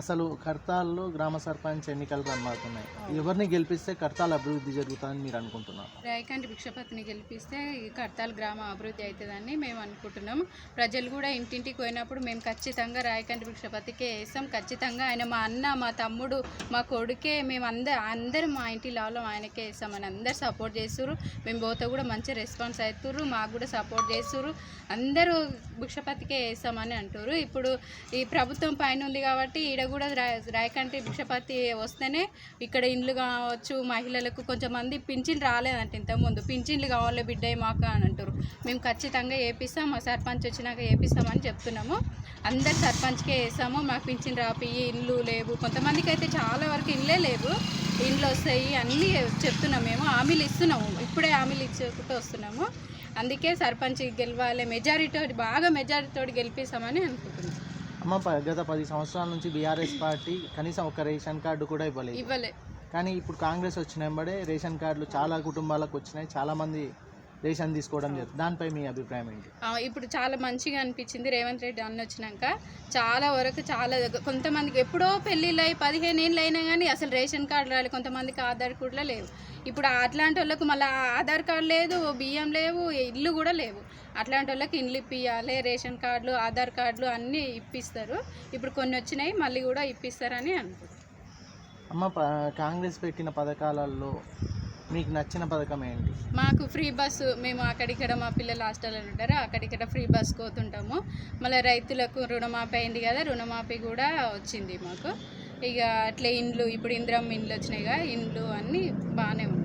అసలు కడతాల్లో గ్రామ సర్పంచ్ ఎన్నికలు రమ్మవుతున్నాయి. ఎవరిని గెలిపిస్తే కడతాల అభివృద్ధి జరుగుతుందని మీరు అనుకుంటున్నారు? రాయకంటి భిక్షపతిని గెలిపిస్తే ఈ కడతాల గ్రామ అభివృద్ధి అవుతుందని మేము అనుకుంటున్నాం. ప్రజలు కూడా ఇంటింటికి పోయినప్పుడు మేము ఖచ్చితంగా రాయకంటి భిక్షపతికే వేస్తాం. ఖచ్చితంగా ఆయన మా అన్న, మా తమ్ముడు, మా కొడుకే, మేము అందరం మా ఇంటి లాలో ఆయనకే వేస్తామని అందరు సపోర్ట్ చేస్తుర్రు. మేము పోతే కూడా మంచి రెస్పాన్స్ అవుతుర్రు, మాకు కూడా సపోర్ట్ చేస్తుర్రు. అందరూ భిక్షపతికే వేస్తామని అంటారు. ఇప్పుడు ఈ ప్రభుత్వం పైన ఉంది కాబట్టి ఈడ కూడా రాయకంటి భిక్షపతి వస్తేనే ఇక్కడ ఇండ్లు కావచ్చు, మహిళలకు కొంచెంమంది పింఛన్లు రాలేదంట ఇంతకుముందు. పింఛన్లు కావాలి బిడ్డ మాకు అని అంటారు. మేము ఖచ్చితంగా వేపిస్తాం, మా సర్పంచ్ వచ్చినాక వేపిస్తామని చెప్తున్నాము. అందరు సర్పంచ్కే వేస్తాము. మాకు పింఛన్ రాపి, ఇండ్లు లేవు, కొంతమందికి అయితే చాలా వరకు ఇండ్లే లేవు, ఇండ్లు వస్తాయి అన్నీ చెప్తున్నాము. మేము హామీలు ఇస్తున్నాము, ఇప్పుడే హామీలు ఇచ్చుకుంటూ వస్తున్నాము. అందుకే సర్పంచ్ గెలవాలి, బాగా మెజారిటీతో గెలిపిస్తామని అనుకుంటున్నాం. అమ్మ, గత 10 సంవత్సరాల నుంచి బీఆర్ఎస్ పార్టీ కనీసం ఒక రేషన్ కార్డు కూడా ఇవ్వలేదు. కానీ ఇప్పుడు కాంగ్రెస్ వచ్చిన వెంబడే రేషన్ కార్డులు చాలా కుటుంబాలకు వచ్చినాయి, చాలామంది రేషన్ తీసుకోవడం జరుగుతుంది. దానిపై మీ అభిప్రాయం ఏంటి? ఇప్పుడు చాలా మంచిగా అనిపించింది రేవంత్ రెడ్డి అన్న వచ్చినాక. చాలా వరకు కొంతమందికి ఎప్పుడో పెళ్ళిళ్ళు అయి 15 ఏళ్ళు అయినా కానీ అసలు రేషన్ కార్డు రాలేదు, కొంతమందికి ఆధార్ కూడా లేవు. ఇప్పుడు అట్లాంటి వాళ్ళకు మళ్ళీ ఆధార్ కార్డు లేదు, బియ్యం లేవు, ఇల్లు కూడా లేవు. అట్లాంటి వాళ్ళకి ఇండ్లు ఇప్పియాలి, రేషన్ కార్డులు, ఆధార్ కార్డులు అన్నీ ఇప్పిస్తారు. ఇప్పుడు కొన్ని వచ్చినాయి, మళ్ళీ కూడా ఇప్పిస్తారని అనుకుంటున్నాను. అమ్మ, కాంగ్రెస్ పెట్టిన పథకాలలో మీకు నచ్చిన పథకం ఏంటి? మాకు ఫ్రీ బస్సు, మేము అక్కడిక్కడ మా పిల్లలు హాస్టల్లో ఉంటారు, అక్కడిక్కడ ఫ్రీ బస్ పోతుంటాము. మళ్ళీ రైతులకు రుణమాఫీ అయింది కదా, రుణమాఫీ కూడా వచ్చింది మాకు. ఇక అట్లే ఇండ్లు, ఇప్పుడు ఇందిరమ్మ ఇండ్లు వచ్చినాయిగా, ఇండ్లు అన్నీ బాగానే ఉన్నాయి.